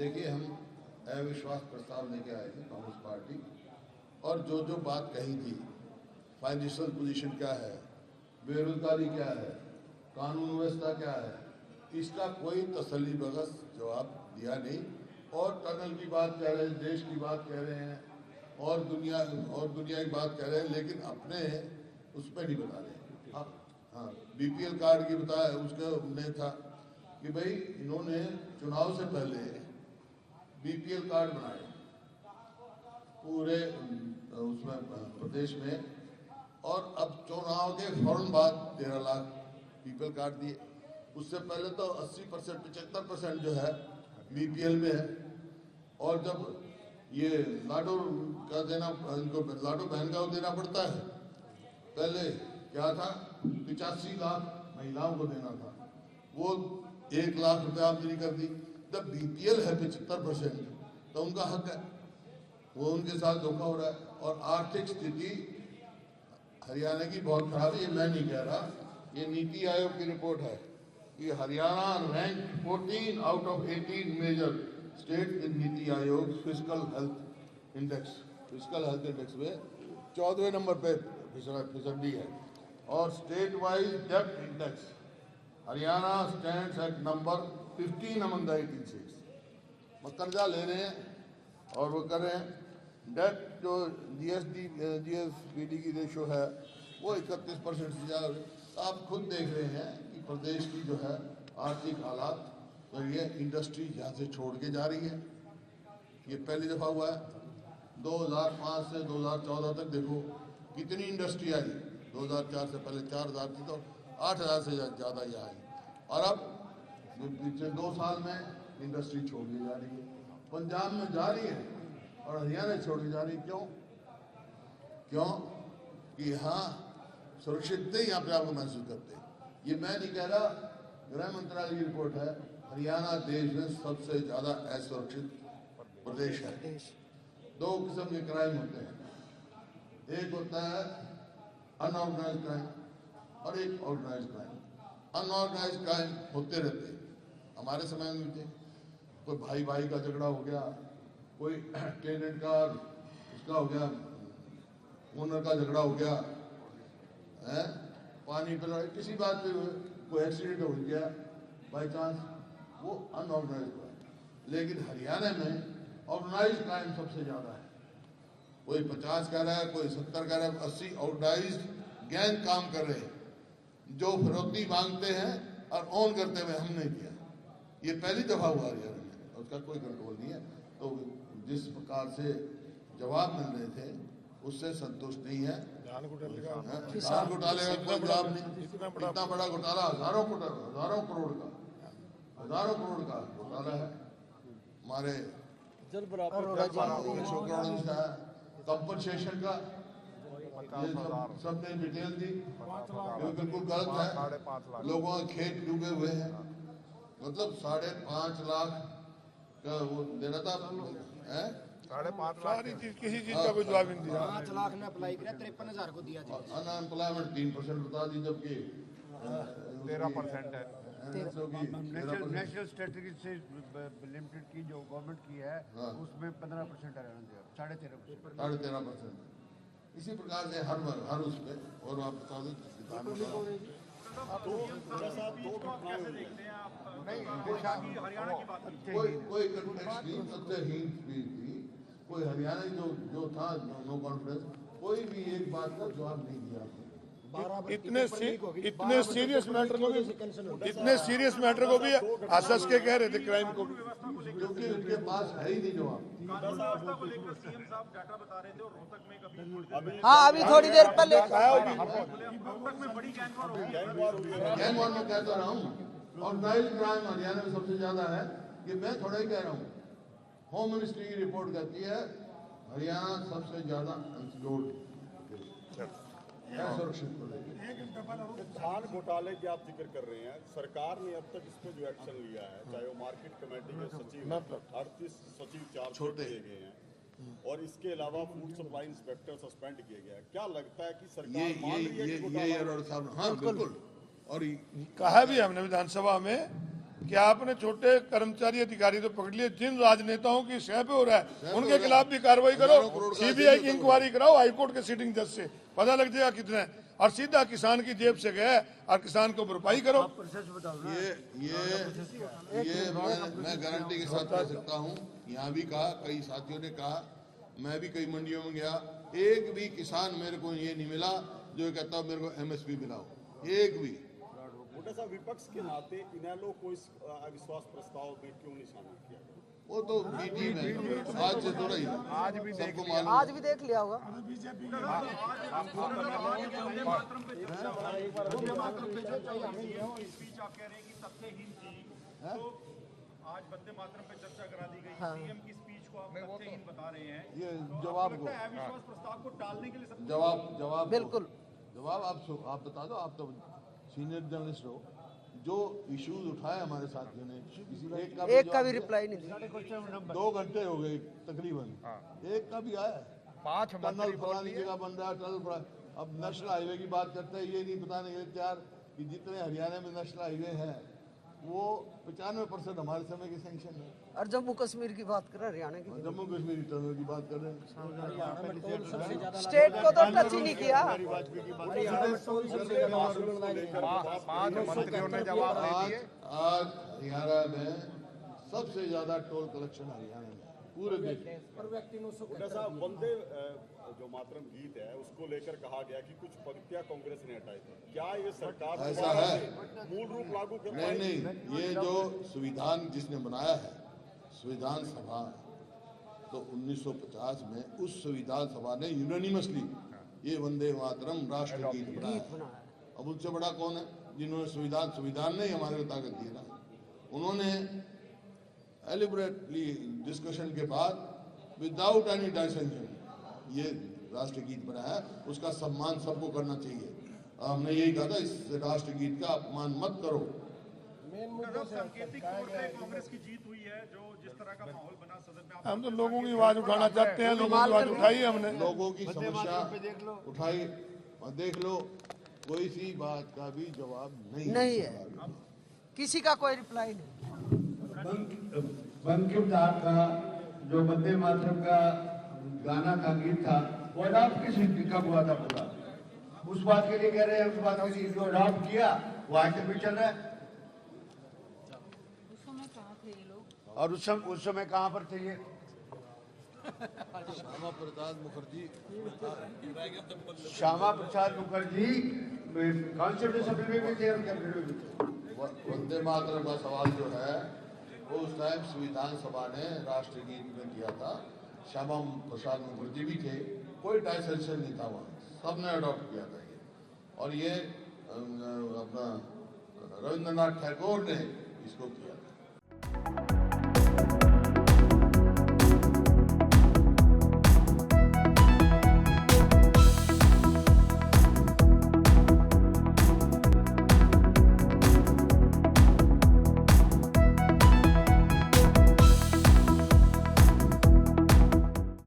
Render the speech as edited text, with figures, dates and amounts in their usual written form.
देखिए, हम अविश्वास प्रस्ताव लेके आए थे कांग्रेस पार्टी, और जो जो बात कही थी, फाइनेंशियल पोजीशन क्या है, बेरोजगारी क्या है, कानून व्यवस्था क्या है, इसका कोई तसल्ली बख्श जवाब दिया नहीं। और टनल की बात कह रहे हैं, देश की बात कह रहे हैं, और दुनिया की बात कह रहे हैं, लेकिन अपने उस पर नहीं बता रहे। हाँ, बीपीएल कार्ड की बताया, उसका नहीं था कि भाई इन्होंने चुनाव से पहले बीपीएल कार्ड बनाए पूरे उसमें प्रदेश में, और अब चुनाव के फौरन बाद 13 लाख बीपीएल कार्ड दिए। उससे पहले तो 80% 75% जो है बीपीएल में है। और जब ये लाडो का देना, इनको लाडो बहन का देना पड़ता है, पहले क्या था 85 लाख महिलाओं को देना था, वो 1 लाख रुपए आमदनी कर दी। जब बीपीएल है 75% तो उनका हक है, वो उनके साथ धोखा हो रहा है। और आर्थिक स्थिति हरियाणा की बहुत खराब है, ये मैं नहीं कह रहा, ये नीति आयोग की रिपोर्ट है कि Haryana rank 14 out of 18 major state in NITI Aayog physical health index में 14वें नंबर पे फिसड्डी है। और स्टेट वाइज डेब्ट index Haryana stands eight number 15 among the 18 states. कर्जा ले रहे हैं और वो कर रहे हैं। डेट जो जीएसबीडी की रेशो है वो 31% से ज़्यादा। तो आप खुद देख रहे हैं कि प्रदेश की जो है आर्थिक हालात, तो ये इंडस्ट्री यहाँ से छोड़ के जा रही है। ये पहली दफ़ा हुआ है। 2005 से 2014 तक देखो कितनी इंडस्ट्री आई। 2004 से पहले 4000 थी तो 8000 से ज़्यादा यहाँ आई, और अब पिछले 2 साल में इंडस्ट्री छोड़ दी जा रही है। पंजाब में जा रही है और हरियाणा छोड़ दी जा रही है। क्यों कि यहाँ सुरक्षित नहीं यहाँ पे आपको महसूस करते। ये मैं नहीं कह रहा, गृह मंत्रालय की रिपोर्ट है, हरियाणा देश में सबसे ज़्यादा असुरक्षित प्रदेश है। 2 किस्म के क्राइम होते हैं, एक होता है अनऑर्गेनाइज्ड क्राइम और एक ऑर्गेनाइज्ड क्राइम। अनऑर्गेनाइज्ड क्राइम होते रहते हैं, हमारे समय में भी थे। कोई भाई भाई का झगड़ा हो गया, कोई टेनेंट का उसका हो गया, ओनर का झगड़ा हो गया है, पानी पिला, किसी बात पे कोई एक्सीडेंट हो गया बाई चांस, वो अनऑर्गेनाइज्ड क्राइम। लेकिन हरियाणा में ऑर्गेनाइज्ड क्राइम सबसे ज़्यादा है। कोई 50 कह रहा है, कोई 70 कह रहा है, 80 ऑर्गेनाइज्ड गैंग काम कर रहे हैं, जो फिरौती मांगते हैं और ऑन करते हुए हमने किया। ये पहली दफ़ा हुआ हरियाणा में, उसका कोई कंट्रोल नहीं है। तो जिस प्रकार से जवाब मिल रहे थे उससे संतुष्ट नहीं है। धान घोटाले का कोई जवाब नहीं। इतना बड़ा घोटाला, हजारों करोड़ का घोटाला है। हमारे जल बराबर कंपनसेशन का सबने डिटेल दी, बिल्कुल गलत है। लोगों के खेत डूबे हुए हैं, मतलब 5.5 लाख का वो देना था, 5.5 लाख किसी चीज का कोई जवाब नहीं दिया। 5 लाख ने अप्लाई किया, 53,000 को दिया। अनएम्प्लॉयमेंट 3% बता दी, जबकि 13% है। नेशनल स्ट्रेटजी से लिमिटेड की जो गवर्नमेंट की है उसमें 15% हरियाणा दिया, 13.5%। इसी प्रकार से हर उसमें। और आप बता दें कोई कंटेक्स्ट नहीं, सत्यहीन भी थी। कोई हरियाणा जो था नो कॉन्फिडेंस, कोई भी एक बात का जवाब नहीं दिया। इतने सीरियस मैटर को भी हंस के कह रहे थे क्राइम को भी, क्योंकि उनके पास है ही नहीं जवाब। हाँ, अभी थोड़ी देर पहले गैंग वॉर में कहता रहा हूँ, ऑर्गेनाइज्ड क्राइम हरियाणा में सबसे ज्यादा है। ये मैं थोड़ा ही कह रहा हूँ, होम मिनिस्ट्री की रिपोर्ट कहती है हरियाणा सबसे ज्यादा अनसिक्योर्ड सुरक्षित को लेकर। धान घोटाले की आप जिक्र कर रहे हैं, सरकार ने अब तक इस पे जो एक्शन लिया है, चाहे वो मार्केट कमेटी के सचिव 38 सचिव 4 छोटे किए गए हैं, और इसके अलावा फूड सप्लाई इंस्पेक्टर सस्पेंड किए गया है। क्या लगता है कि सरकार मान रही है कि हाँ बिल्कुल। और कहा भी हमने विधानसभा में कि आपने छोटे कर्मचारी अधिकारी तो पकड़ लिए, जिन राजनेताओं की सह पे हो रहा है उनके खिलाफ भी कार्रवाई करो, सीबीआई की इंक्वायरी कराओ हाईकोर्ट के सिटिंग जज से, पता लग जाएगा कितने हैं, और सीधा किसान की जेब से गए और किसान को भरपाई करो। ये मैं गारंटी के साथ कह सकता हूँ, यहाँ भी कहा, कई साथियों ने कहा, मैं भी कई मंडियों में गया, एक भी किसान मेरे को ये नहीं मिला जो कहता मेरे को एमएसपी मिलाओ, एक भी। मोटा साहब, विपक्ष के नाते इनेलो को इस अविश्वास प्रस्ताव में क्यों नहीं शामिल किया गया? वो तो मीटिंग है, आज से थोड़ा ही, सबको मालूम। आज भी देख लिया होगा। आज वंदे मातरम पे चर्चा करा दी गई, सीएम की स्पीच को आप तथ्यहीन बता रहे हैं। ये जवाब को, अविश्वास प्रस्ताव को टालने के लिए सब जवाब बिल्कुल जवाब आप बता दो, आप तो सीनियर जर्नलिस्ट हो, जो इश्यूज उठाए हमारे साथियों ने, एक का भी रिप्लाई नहीं दिया। 2 घंटे हो गए तकरीबन, एक का भी आया। 5 टनल फलानी जगह बन रहा है, टनल अब नेशनल हाईवे की बात करते हैं, ये नहीं बताने के लिए तैयार कि जितने हरियाणा में नेशनल हाईवे हैं वो 95% हमारे समय की सैंक्शन है। और जम्मू कश्मीर की बात कर रहे हैं, हरियाणा की, जम्मू कश्मीर टनल की बात कर रहे हैं, स्टेट को तो टच ही नहीं किया। 5 मंत्रियों ने जवाब दे दिए। आज हरियाणा में सबसे ज्यादा टोल कलेक्शन हरियाणा में पूरे देश में। मोटा साहब, वंदे जो मातरम गीत है उसको लेकर कहा गया कि कुछ पंक्तियां कांग्रेस ने हटाई थी, क्या ये सरकार ऐसा है? मूल रूप लागू कर नहीं नहीं, ये जो संविधान जिसने बनाया है, संविधान सभा, तो 1950 में उस संविधान सभा ने यूनानिमसली ये वंदे मातरम राष्ट्र गीत बनाया। अब उनसे बड़ा कौन है जिन्होंने संविधान ने ही हमारे को ताकत दी ना। उन्होंने एलिबरेटली डिस्कशन के बाद विदाउट एनी डाइसेंशन ये राष्ट्र गीत बनाया, उसका सम्मान सबको करना चाहिए। हमने यही कहा था, इस राष्ट्र गीत का अपमान मत करो। सांकेतिक तौर पे कांग्रेस की जीत हुई है, जो जिस तरह का माहौल बना सदन में, हम तो लोगों की आवाज उठाना चाहते हैं, लोगों की आवाज उठाई हमने, लोगों की समस्या उठाई और देख लो, कोई सी बात का भी जवाब नहीं है, किसी का कोई रिप्लाई नहीं। बंकिम साहब का जो वंदे मातरम का गाना का गीत था, वो अडॉप्ट किस कब हुआ था पूरा, उस बात के लिए कह रहे हैं, उस बात के लिए जो अडॉप्ट किया वो आज तक भी चल रहा है। उस समय कहाँ थे ये लोग? और उस समय कहाँ पर थे ये? श्यामा प्रसाद मुखर्जी कॉन्स्टिट्यूशन असेंबली में थे और कैबिनेट में थे। वंदे मातरम का सवाल जो है वो उस टाइम संविधान सभा ने राष्ट्र गीत में किया था, श्यामा प्रसाद मुखर्जी भी थे, कोई डाइसेंशन नहीं था वहाँ, सबने अडॉप्ट किया था ये। और ये अपना रविंद्रनाथ टैगोर ने इसको किया था।